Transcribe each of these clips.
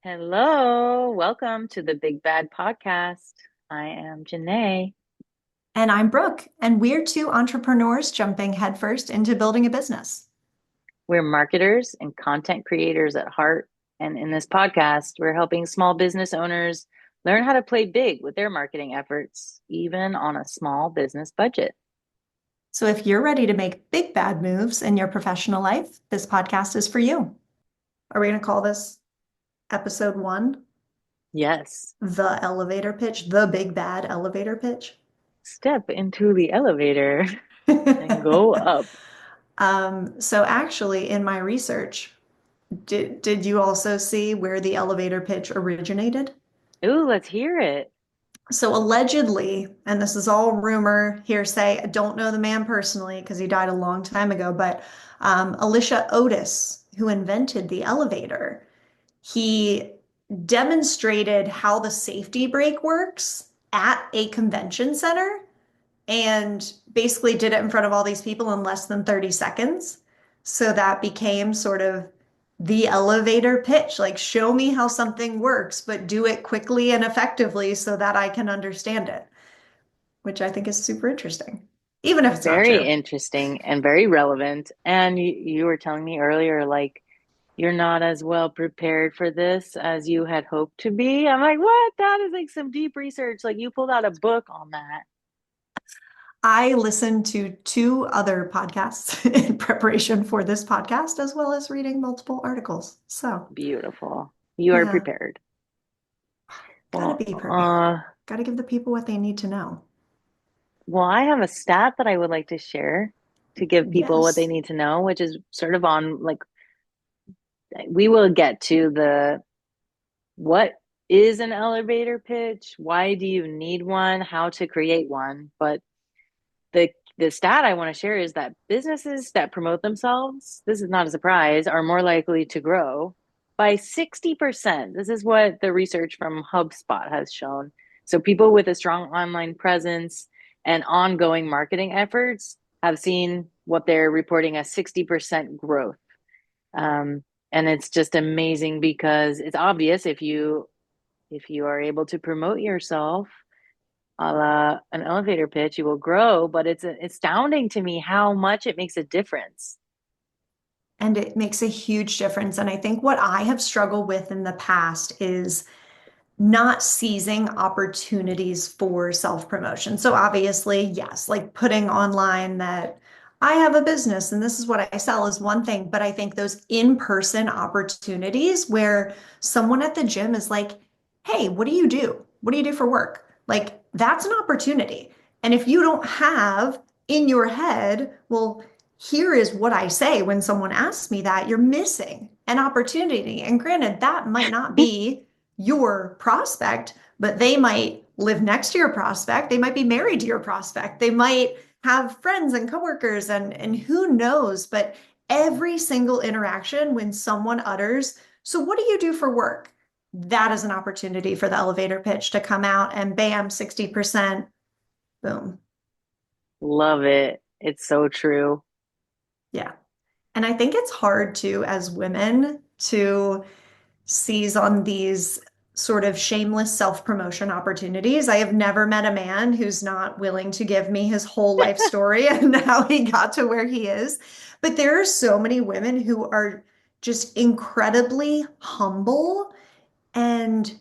Hello, welcome to the Big Bad Podcast. I am Janae. And I'm Brooke, and we're two entrepreneurs jumping headfirst into building a business. We're marketers and content creators at heart. And in this podcast, we're helping small business owners learn how to play big with their marketing efforts, even on a small business budget. So if you're ready to make big bad moves in your professional life, this podcast is for you. Are we going to call this episode one Yes, the elevator pitch, the big bad elevator pitch? step into the elevator and go up. So actually, in my research, did you also see where the elevator pitch originated? Ooh, let's hear it. So allegedly, and this is all rumor, hearsay, I don't know the man personally because he died a long time ago, but Alicia Otis, who invented the elevator, he demonstrated how the safety brake works at a convention center and basically did it in front of all these people in less than 30 seconds. So that became sort of the elevator pitch, like show me how something works, but do it quickly and effectively so that I can understand it, which I think is super interesting, even if it's not Very true. interesting and very relevant. And you were telling me earlier, like, you're not as well prepared for this as you had hoped to be. I'm like, what? That is like some deep research. Like, you pulled out a book on that. I listened to two other podcasts in preparation for this podcast, as well as reading multiple articles. So, Beautiful. You are yeah, prepared. gotta Well, be prepared. Gotta give the people what they need to know. I have a stat that I would like to share to give people what they Yes. need to know, which is sort of on like we will get to the what is an elevator pitch, why do you need one, how to create one, but the the stat I want to share is that businesses that promote themselves, this is not a surprise, are more likely to grow by 60%. This is what the research from HubSpot has shown. So people with a strong online presence and ongoing marketing efforts have seen what they're reporting as 60% growth. Um, and it's just amazing because it's obvious if you are able to promote yourself a la an elevator pitch, you will grow. But it's astounding to me how much it makes a difference. And it makes a huge difference. And I think what I have struggled with in the past is not seizing opportunities for self-promotion. So obviously, yes, like putting online that I have a business and this is what I sell is one thing, but I think those in-person opportunities where someone at the gym is like, "Hey, what do you do? What do you do for work?" Like that's an opportunity. And if you don't have in your head, well, here is what I say when someone asks me that, you're missing an opportunity. And granted, that might not be your prospect, but they might live next to your prospect. They might be married to your prospect. They might have friends and coworkers and who knows, but every single interaction when someone utters, "So what do you do for work?" That is an opportunity for the elevator pitch to come out and bam, 60%, boom. Love it. It's so true. Yeah. And I think it's hard to, as women, to seize on these sort of shameless self-promotion opportunities. I have never met a man who's not willing to give me his whole life story and how he got to where he is. But there are so many women who are just incredibly humble and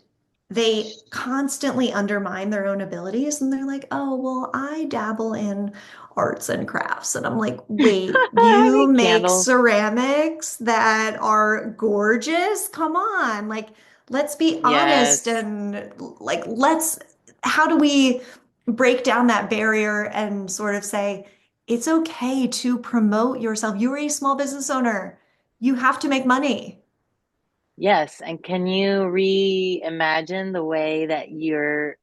they constantly undermine their own abilities and they're like, "Oh, well, I dabble in arts and crafts." And I'm like, "Wait, I you make make candles. ceramics that are gorgeous? Come on. Like, let's be honest Yes. and like how do we break down that barrier and sort of say, it's okay to promote yourself. You're a small business owner. You have to make money." Yes. And can you reimagine the way that you're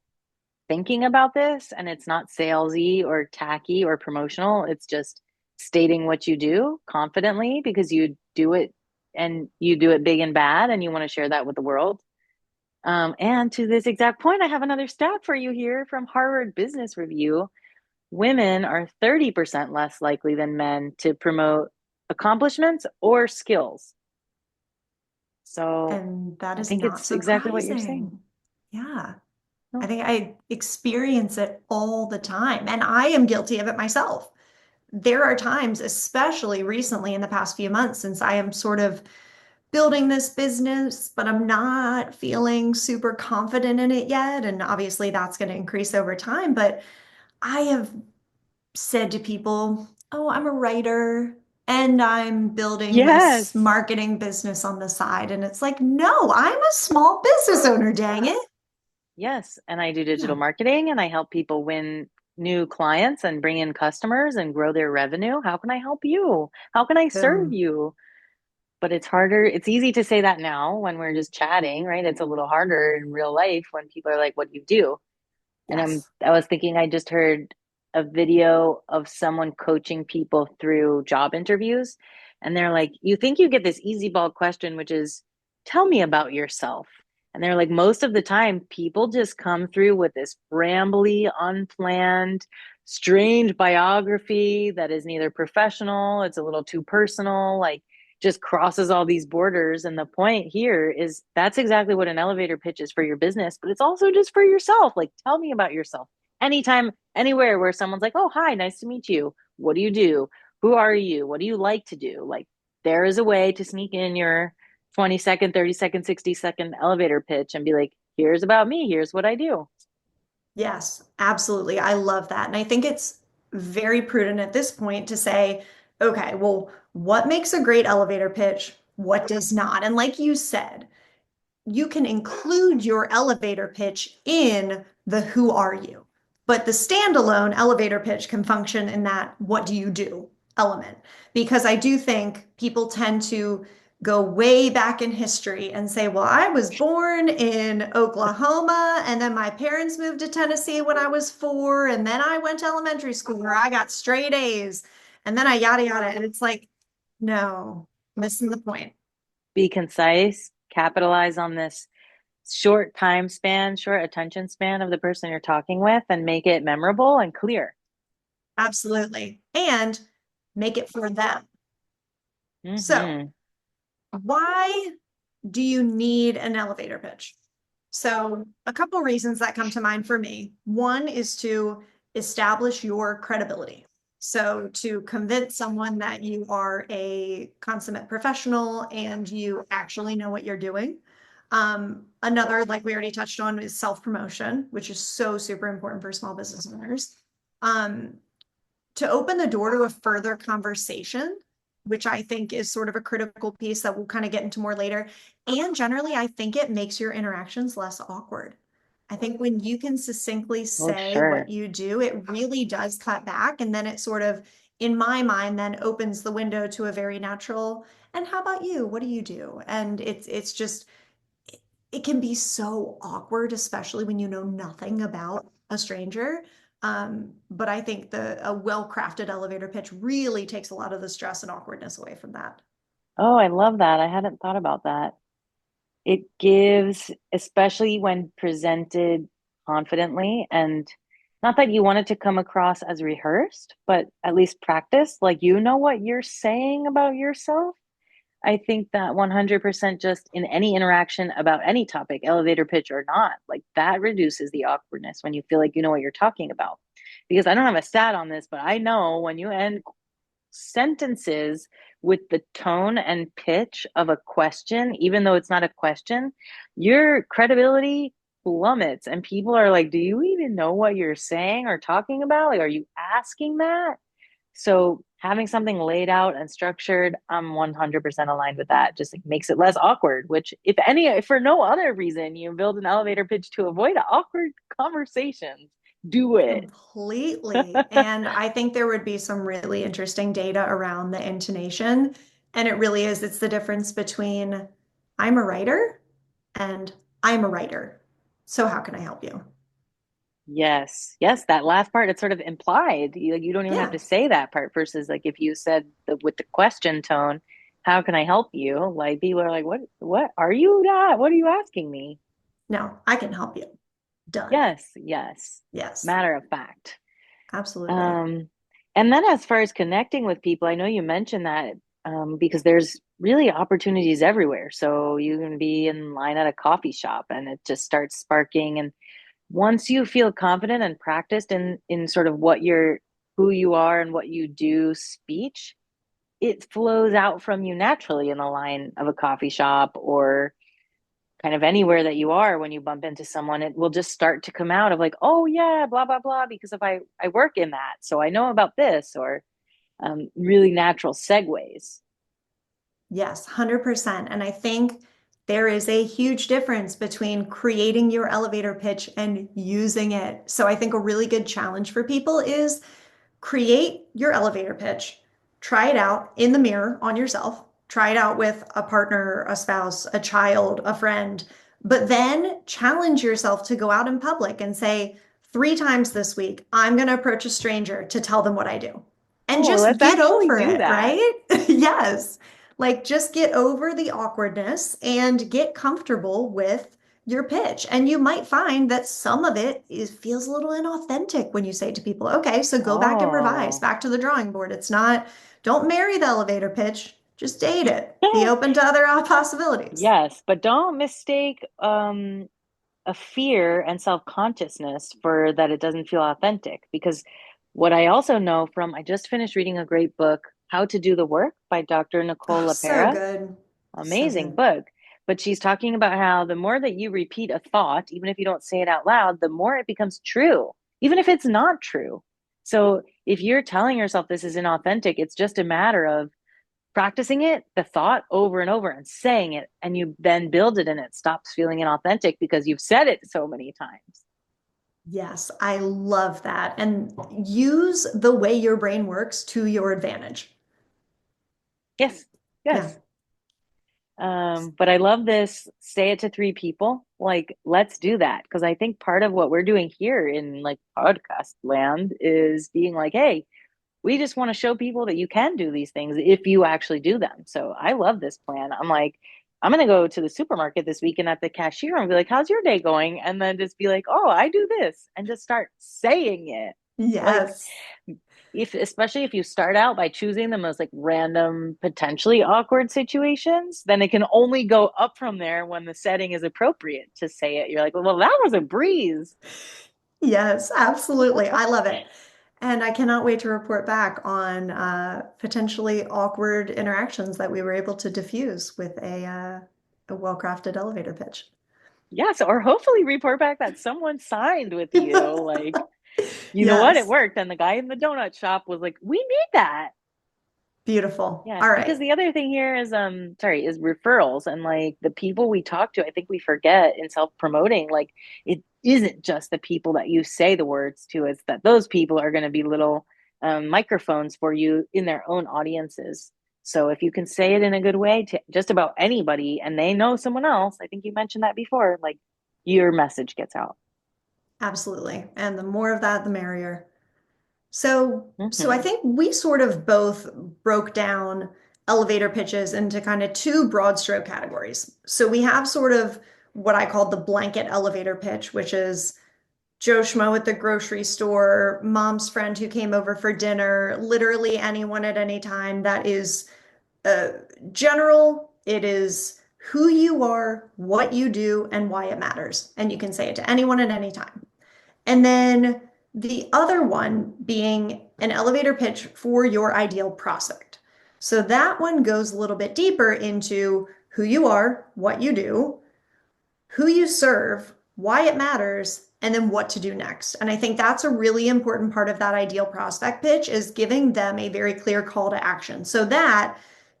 thinking about this? And it's not salesy or tacky or promotional. It's just stating what you do confidently because you do it and you do it big and bad and you want to share that with the world. And to this exact point, I have another stat for you here from Harvard Business Review. Women are 30% less likely than men to promote accomplishments or skills. So And that I is think not it's exactly what you're saying. surprising. Yeah. I No. think I experience it all the time, and I am guilty of it myself. There are times, especially recently in the past few months, since I am sort of building this business, but I'm not feeling super confident in it yet. And obviously, that's going to increase over time. But I have said to people, oh, I'm a writer and I'm building this Yes. marketing business on the side. And it's like, no, I'm a small business owner, dang it. Yes. And I do digital Yeah. marketing and I help people win new clients and bring in customers and grow their revenue. How can I help you? How can I serve Boom. you? But it's harder. It's easy to say that now when we're just chatting, right? It's a little harder in real life when people are like, what do you do? And Yes. I was thinking I just heard a video of someone coaching people through job interviews. And they're like, you think you get this easy ball question, which is, tell me about yourself. And they're like, most of the time, people just come through with this brambly, unplanned, strange biography that is neither professional, it's a little too personal, like just crosses all these borders. And the point here is that's exactly what an elevator pitch is for your business, but it's also just for yourself. Like, tell me about yourself. Anytime, anywhere where someone's like, oh, hi, nice to meet you. What do you do? Who are you? What do you like to do? Like, there is a way to sneak in your 20-second, 30-second, 60-second elevator pitch and be like, here's about me. Here's what I do. Yes, absolutely. I love that. And I think it's very prudent at this point to say, okay, well, what makes a great elevator pitch? What does not? And like you said, you can include your elevator pitch in the who are you. But the standalone elevator pitch can function in that what do you do element. Because I do think people tend to go way back in history and say, well, I was born in Oklahoma and then my parents moved to Tennessee when I was 4 and then I went to elementary school where I got straight A's and then I yada yada. And it's like, no, missing the point. Be concise, capitalize on this short time span, short attention span of the person you're talking with, and make it memorable and clear. Absolutely. And make it for them. So, Hmm. why do you need an elevator pitch? So, a couple reasons that come to mind for me. One is to establish your credibility. So, to convince someone that you are a consummate professional and you actually know what you're doing. Another, like we already touched on, is self promotion, which is so super important for small business owners. Um, to open the door to a further conversation, which I think is sort of a critical piece that we'll kind of get into more later. And generally, I think it makes your interactions less awkward. I think when you can succinctly Oh, say what sure. you do, it really does cut back. And then it sort of, in my mind, then opens the window to a very natural, and how about you? What do you do? And it's just it can be so awkward, especially when you know nothing about a stranger. But I think a well-crafted elevator pitch really takes a lot of the stress and awkwardness away from that. Oh, I love that. I hadn't thought about that. It gives, especially when presented confidently, and not that you want it to come across as rehearsed, but at least practice, like you know what you're saying about yourself. I think that 100% just in any interaction about any topic, elevator pitch or not, like that reduces the awkwardness when you feel like you know what you're talking about. Because I don't have a stat on this, but I know when you end sentences with the tone and pitch of a question, even though it's not a question, your credibility plummets. And people are like, do you even know what you're saying or talking about? Like, are you asking that? So having something laid out and structured, I'm 100% aligned with that. Just like makes it less awkward, which if any, if for no other reason, you build an elevator pitch to avoid awkward conversations, do it. Completely. And I think there would be some really interesting data around the intonation. And it really is, it's the difference between I'm a writer and I'm a writer. So how can I help you? Yes. Yes, that last part, it's sort of implied. You don't even have Yeah. to say that part versus like if you said with the question tone, how can I help you? Like people are like, what are you not? What are you asking me? No, I can help you. Done. Yes, yes. Yes, Matter of fact. absolutely. Um, and then as far as connecting with people, I know you mentioned that because there's really opportunities everywhere. So you can be in line at a coffee shop and it just starts sparking. And once you feel confident and practiced in sort of what you're who you are and what you do speech, it flows out from you naturally in the line of a coffee shop or kind of anywhere that you are. When you bump into someone, it will just start to come out of like, oh yeah, blah blah blah, because if I work in that, so I know about this, or really natural segues. Yes, 100%. And I think there is a huge difference between creating your elevator pitch and using it. So I think a really good challenge for people is create your elevator pitch, try it out in the mirror on yourself, try it out with a partner, a spouse, a child, a friend, but then challenge yourself to go out in public and say, 3 times this week, I'm going to approach a stranger to tell them what I do. And Oh, just let's get actually over do it, that. right? Yes. Like just get over the awkwardness and get comfortable with your pitch. And you might find that some of it feels a little inauthentic when you say to people, okay, so go back and revise, Oh. back to the drawing board. It's not, don't marry the elevator pitch, just date it. Be open to other possibilities. Yes, but don't mistake a fear and self-consciousness for that it doesn't feel authentic. Because what I also know from, I just finished reading a great book, How to Do the Work by Dr. Nicole Oh, so LaPera. good. So Amazing good. book. But she's talking about how the more that you repeat a thought, even if you don't say it out loud, the more it becomes true, even if it's not true. So if you're telling yourself this is inauthentic, it's just a matter of practicing it, the thought over and over and saying it, and you then build it and it stops feeling inauthentic because you've said it so many times. Yes, I love that. And use the way your brain works to your advantage. Yes, Yeah. yes. But I love this say it to three people. Like, let's do that. Because I think part of what we're doing here in like podcast land is being like, hey, we just want to show people that you can do these things if you actually do them. So I love this plan. I'm like, I'm gonna go to the supermarket this weekend at the cashier and be like, how's your day going? And then just be like, oh, I do this, and just start saying it. Like, Yes. if especially if you start out by choosing the most like random, potentially awkward situations, then it can only go up from there when the setting is appropriate to say it. You're like, well, that was a breeze. Yes, absolutely. I love it. And I cannot wait to report back on potentially awkward interactions that we were able to diffuse with a well-crafted elevator pitch. Yes, or hopefully report back that someone signed with you. Like, you know what? It Yes, worked. And the guy in the donut shop was like, we need that. beautiful. Yeah, All because right. the other thing here is sorry, is referrals, and like the people we talk to, I think we forget in self-promoting, like it isn't just the people that you say the words to, it's that those people are going to be little microphones for you in their own audiences. So if you can say it in a good way to just about anybody and they know someone else, I think you mentioned that before, like your message gets out. Absolutely. And the more of that, the merrier. So I Hmm. think we sort of both broke down elevator pitches into kind of two broad stroke categories. So we have sort of what I call the blanket elevator pitch, which is Joe Schmo at the grocery store, mom's friend who came over for dinner, literally anyone at any time. That is uh, general. It is who you are, what you do, and why it matters. And you can say it to anyone at any time. And then the other one being an elevator pitch for your ideal prospect. So that one goes a little bit deeper into who you are, what you do, who you serve, why it matters, and then what to do next. And I think that's a really important part of that ideal prospect pitch is giving them a very clear call to action. So that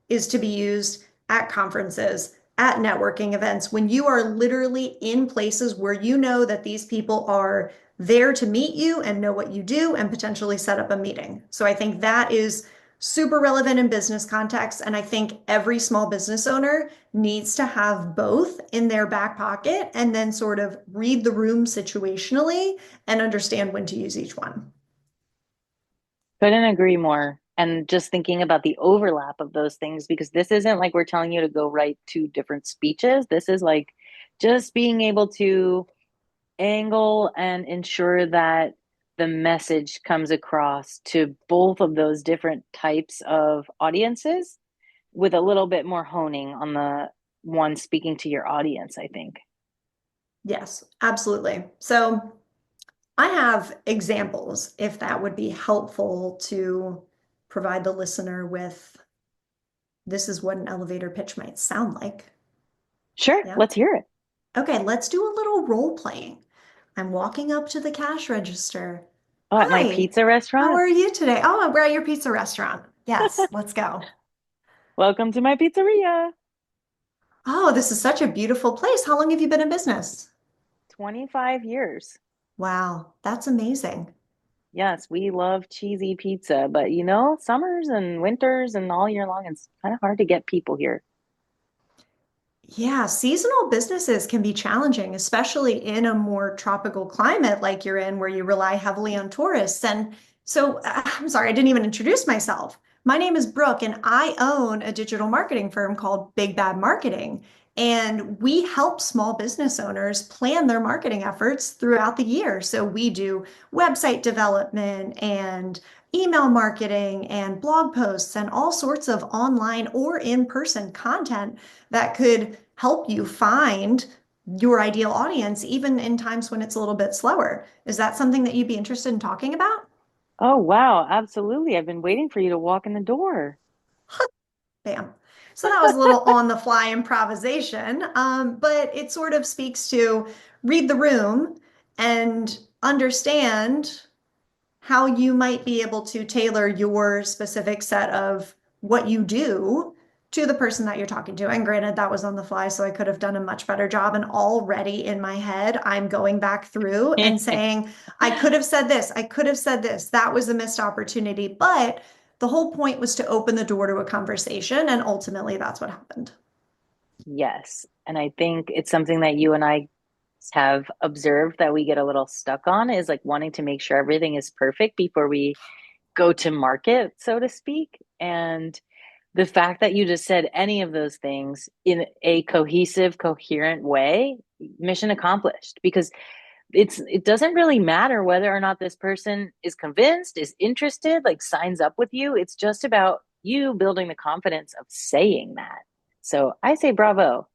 is to be used at conferences, at networking events, when you are literally in places where you know that these people are there to meet you and know what you do and potentially set up a meeting. So I think that is super relevant in business context. And I think every small business owner needs to have both in their back pocket and then sort of read the room situationally and understand when to use each one. Couldn't agree more. And just thinking about the overlap of those things, because this isn't like we're telling you to go write two different speeches. This is like just being able to angle and ensure that the message comes across to both of those different types of audiences with a little bit more honing on the one speaking to your audience, I think. Yes, absolutely. So I have examples if that would be helpful to provide the listener with this is what an elevator pitch might sound like. Sure, Yeah. let's hear it. Okay, let's do a little role playing. I'm walking up to the cash register. Oh, at my Hi, pizza how restaurant. are you today? Oh, we're at your pizza restaurant. Yes, let's go. Welcome to my pizzeria. Oh, this is such a beautiful place. How long have you been in business? 25 years. Wow, that's amazing. Yes, we love cheesy pizza, but summers and winters and all year long, it's kind of hard to get people here. Yeah, seasonal businesses can be challenging, especially in a more tropical climate like you're in, where you rely heavily on tourists. And so, I'm sorry, I didn't even introduce myself. My name is Brooke, and I own a digital marketing firm called Big Bad Marketing. And we help small business owners plan their marketing efforts throughout the year. So, we do website development and email marketing and blog posts and all sorts of online or in-person content that could help you find your ideal audience, even in times when it's a little bit slower. Is that something that you'd be interested in talking about? Oh, wow, absolutely. I've been waiting for you to walk in the door. Bam. So that was a little on the fly improvisation, but it sort of speaks to read the room and understand how you might be able to tailor your specific set of what you do to the person that you're talking to. And granted, that was on the fly, so I could have done a much better job. And already in my head, I'm going back through and saying, I could have said this, I could have said this. That was a missed opportunity. But the whole point was to open the door to a conversation. And ultimately, that's what happened. Yes. And I think it's something that you and I have observed that we get a little stuck on is like wanting to make sure everything is perfect before we go to market, so to speak. And the fact that you just said any of those things in a cohesive, coherent way, mission accomplished. Because it doesn't really matter whether or not this person is convinced, is interested, like signs up with you. It's just about you building the confidence of saying that. So I say bravo.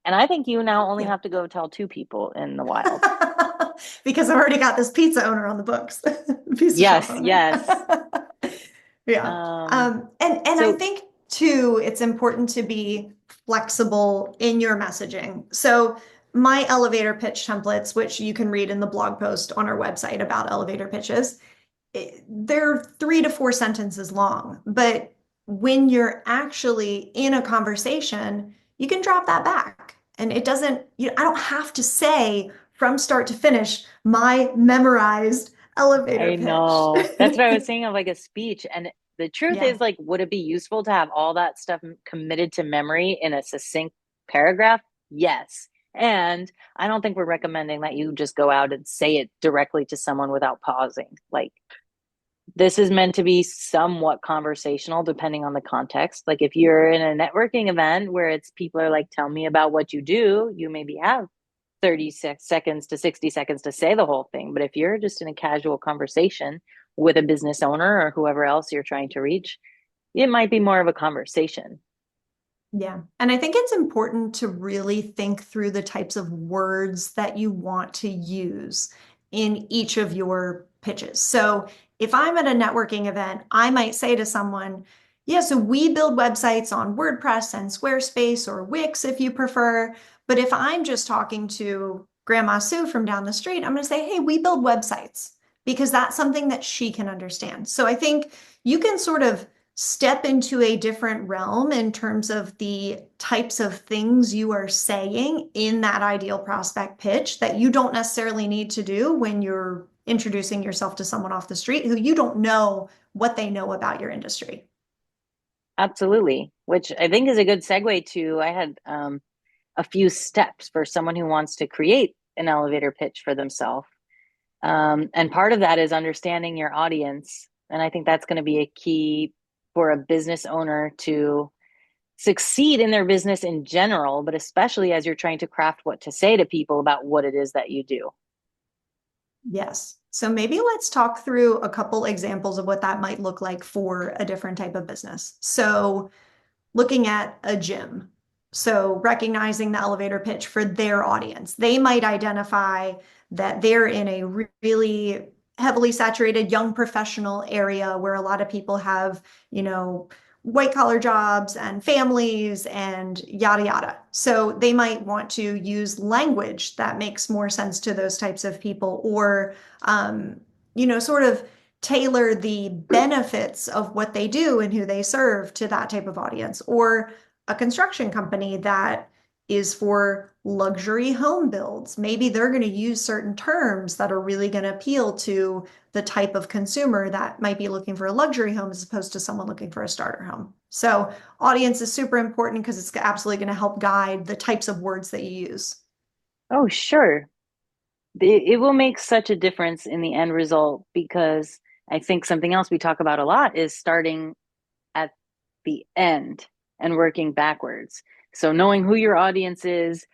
And I think you now only Yeah. have to go tell two people in the wild. Because I've already got this pizza owner on the books, pizza shop Yes, owner. yes. Yeah. Um, And I so think too, it's important to be flexible in your messaging. So my elevator pitch templates, which you can read in the blog post on our website about elevator pitches, they're 3 to 4 sentences long. But when you're actually in a conversation, you can drop that back. And it doesn't, I don't have to say from start to finish my memorized elevator I pitch. know. That's what I was saying of like a speech. And the truth Yeah. is, like, would it be useful to have all that stuff committed to memory in a succinct paragraph? Yes. And I don't think we're recommending that you just go out and say it directly to someone without pausing. Like, this is meant to be somewhat conversational depending on the context. Like, if you're in a networking event where it's people are like, tell me about what you do, you maybe have 36 seconds to 60 seconds to say the whole thing. But if you're just in a casual conversation with a business owner or whoever else you're trying to reach, it might be more of a conversation. Yeah. And I think it's important to really think through the types of words that you want to use in each of your pitches. So if I'm at a networking event, I might say to someone, yeah, so we build websites on WordPress and Squarespace or Wix if you prefer. But if I'm just talking to Grandma Sue from down the street, I'm going to say, hey, we build websites because that's something that she can understand. So I think you can sort of step into a different realm in terms of the types of things you are saying in that ideal prospect pitch that you don't necessarily need to do when you're introducing yourself to someone off the street who you don't know what they know about your industry. Absolutely. Which I think is a good segue to I had a few steps for someone who wants to create an elevator pitch for themselves. And part of that is understanding your audience. And I think that's going to be a key for a business owner to succeed in their business in general, but especially as you're trying to craft what to say to people about what it is that you do. Yes. So maybe let's talk through a couple examples of what that might look like for a different type of business. So looking at a gym. So recognizing the elevator pitch for their audience. They might identify that they're in a really heavily saturated young professional area where a lot of people have, you know, white collar jobs and families and yada yada. So they might want to use language that makes more sense to those types of people, or sort of tailor the benefits of what they do and who they serve to that type of audience, or a construction company that is for luxury home builds. Maybe they're going to use certain terms that are really going to appeal to the type of consumer that might be looking for a luxury home as opposed to someone looking for a starter home. So, audience is super important because it's absolutely going to help guide the types of words that you use. Oh, sure. It will make such a difference in the end result because I think something else we talk about a lot is starting at the end and working backwards. So knowing who your audience is,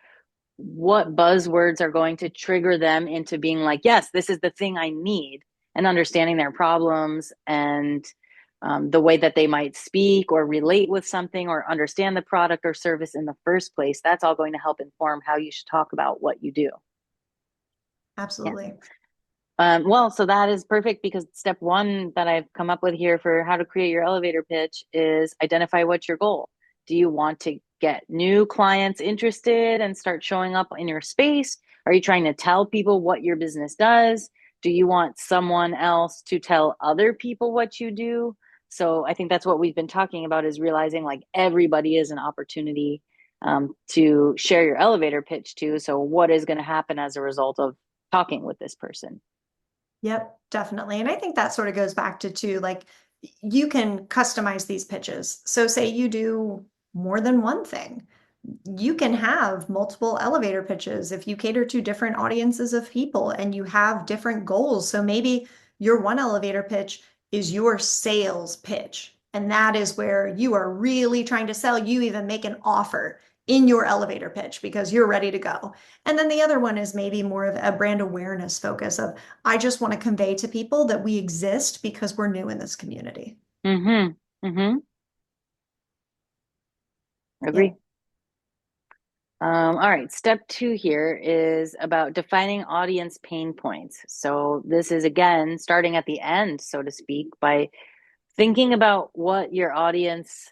what buzzwords are going to trigger them into being like, yes, this is the thing I need, and understanding their problems and the way that they might speak or relate with something or understand the product or service in the first place. That's all going to help inform how you should talk about what you do. Yeah. Absolutely. Well, so that is perfect because step one that I've come up with here for how to create your elevator pitch is identify what's your goal. Do you want to get new clients interested and start showing up in your space? Are you trying to tell people what your business does? Do you want someone else to tell other people what you do? So I think that's what we've been talking about is realizing like everybody is an opportunity to share your elevator pitch to. So what is going to happen as a result of talking with this person? Yep, definitely. And I think that sort of goes back to too, like you can customize these pitches. So say you do more than one thing. You can have multiple elevator pitches if you cater to different audiences of people and you have different goals. So maybe your one elevator pitch is your sales pitch. And that is where you are really trying to sell. You even make an offer in your elevator pitch because you're ready to go. And then the other one is maybe more of a brand awareness focus of, I just want to convey to people that we exist because we're new in this community. Mm-hmm. Mm-hmm. Agree. Yep. All right. Step two here is about defining audience pain points. So this is again starting at the end, so to speak, by thinking about what your audience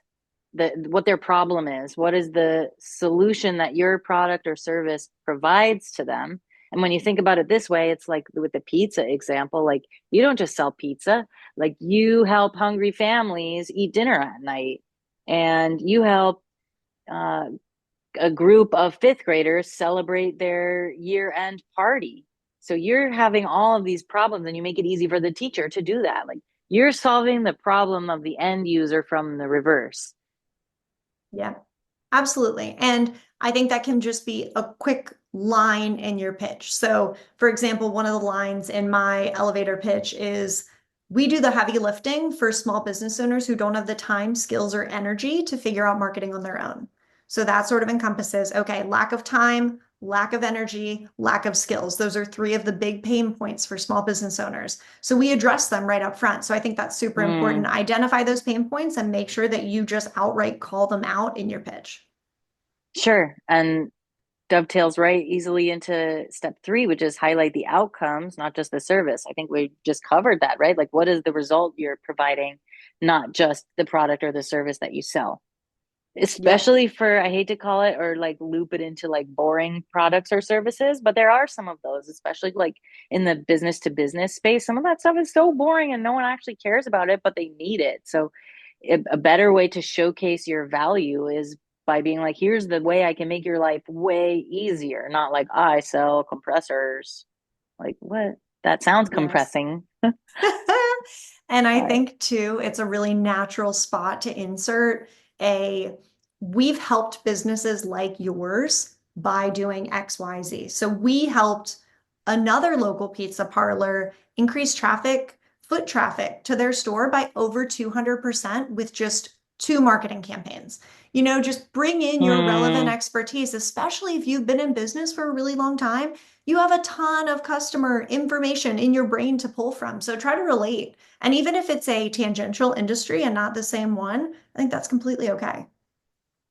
what their problem is. What is the solution that your product or service provides to them? And when you think about it this way, it's like with the pizza example, like you don't just sell pizza, like you help hungry families eat dinner at night and you help uh, a group of fifth graders celebrate their year end party. So you're having all of these problems and you make it easy for the teacher to do that. Like you're solving the problem of the end user from the reverse. Yeah. Absolutely. And I think that can just be a quick line in your pitch. So, for example, one of the lines in my elevator pitch is, we do the heavy lifting for small business owners who don't have the time, skills, or energy to figure out marketing on their own. So that sort of encompasses, okay, lack of time, lack of energy, lack of skills. Those are three of the big pain points for small business owners. So we address them right up front. So I think that's super important. Mm, Identify those pain points and make sure that you just outright call them out in your pitch. sure. And dovetails right easily into step three, which is highlight the outcomes, not just the service. I think we just covered that, right? Like, what is the result you're providing, not just the product or the service that you sell? Yep. Especially for, I hate to call it or like loop it into like boring products or services, but there are some of those, especially like in the business to business space. Some of that stuff is so boring and no one actually cares about it, but they need it. So, a better way to showcase your value is by being like, here's the way I can make your life way easier, not like I sell compressors. Like, what? That sounds Yes. compressing. And I All right. think too, it's a really natural spot to insert a, we've helped businesses like yours by doing XYZ. So we helped another local pizza parlor increase traffic, foot traffic to their store by over 200% with just two marketing campaigns. Just bring in your relevant Hmm. expertise, especially if you've been in business for a really long time. You have a ton of customer information in your brain to pull from. So try to relate. And even if it's a tangential industry and not the same one, I think that's completely okay.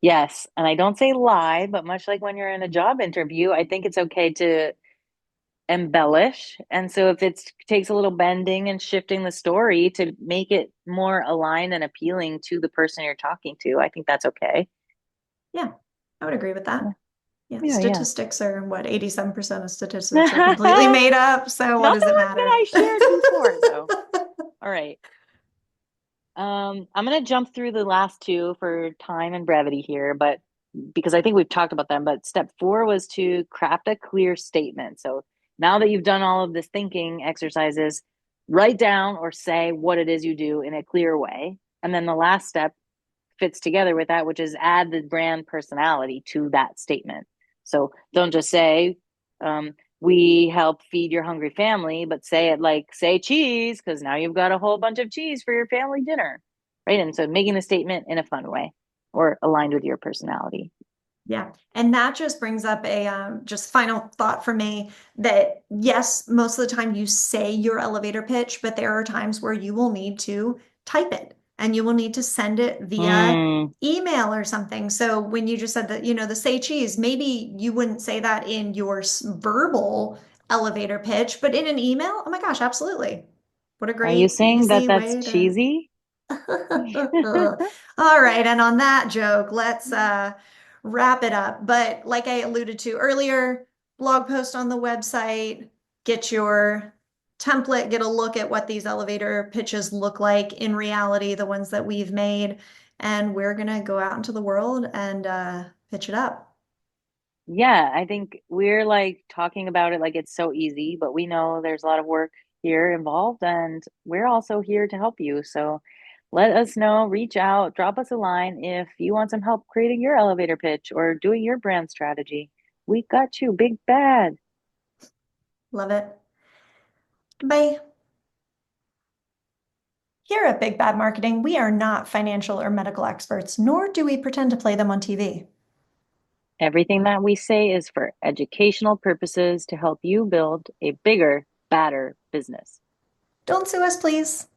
Yes, and I don't say lie, but much like when you're in a job interview, I think it's okay to embellish. And so if it takes a little bending and shifting the story to make it more aligned and appealing to the person you're talking to, I think that's okay. Yeah, I would agree with Yeah, that. Yeah, yeah, yeah. statistics are what, 87% of statistics are completely Not made up, so the what ones does it that matter? I shared before, though. All right. I'm gonna jump through the last two for time and brevity here, but because I think we've talked about them. But step four was to craft a clear statement. So now that you've done all of this thinking exercises, write down or say what it is you do in a clear way. And then the last step fits together with that, which is add the brand personality to that statement. So don't just say, we help feed your hungry family, but say it like, say cheese, because now you've got a whole bunch of cheese for your family dinner. Right. And so making the statement in a fun way or aligned with your personality. Yeah. And that just brings up a just final thought for me that yes, most of the time you say your elevator pitch, but there are times where you will need to type it and you will need to send it via Mm, email or something. So when you just said that, the say cheese, maybe you wouldn't say that in your verbal elevator pitch, but in an email, oh my gosh, absolutely. What a are you great, saying that easy that's way to. cheesy? All right, and on that joke, let's wrap it up. But like I alluded to earlier, blog post on the website, get your template, get a look at what these elevator pitches look like in reality, the ones that we've made, and we're gonna go out into the world and pitch it up. Yeah, I think we're like talking about it like it's so easy, but we know there's a lot of work here involved, and we're also here to help you. So let us know, reach out, drop us a line if you want some help creating your elevator pitch or doing your brand strategy. We got you, big bad. Love it. Bye. Here at Big Bad Marketing, we are not financial or medical experts, nor do we pretend to play them on TV. Everything that we say is for educational purposes to help you build a bigger, badder business. Don't sue us, please.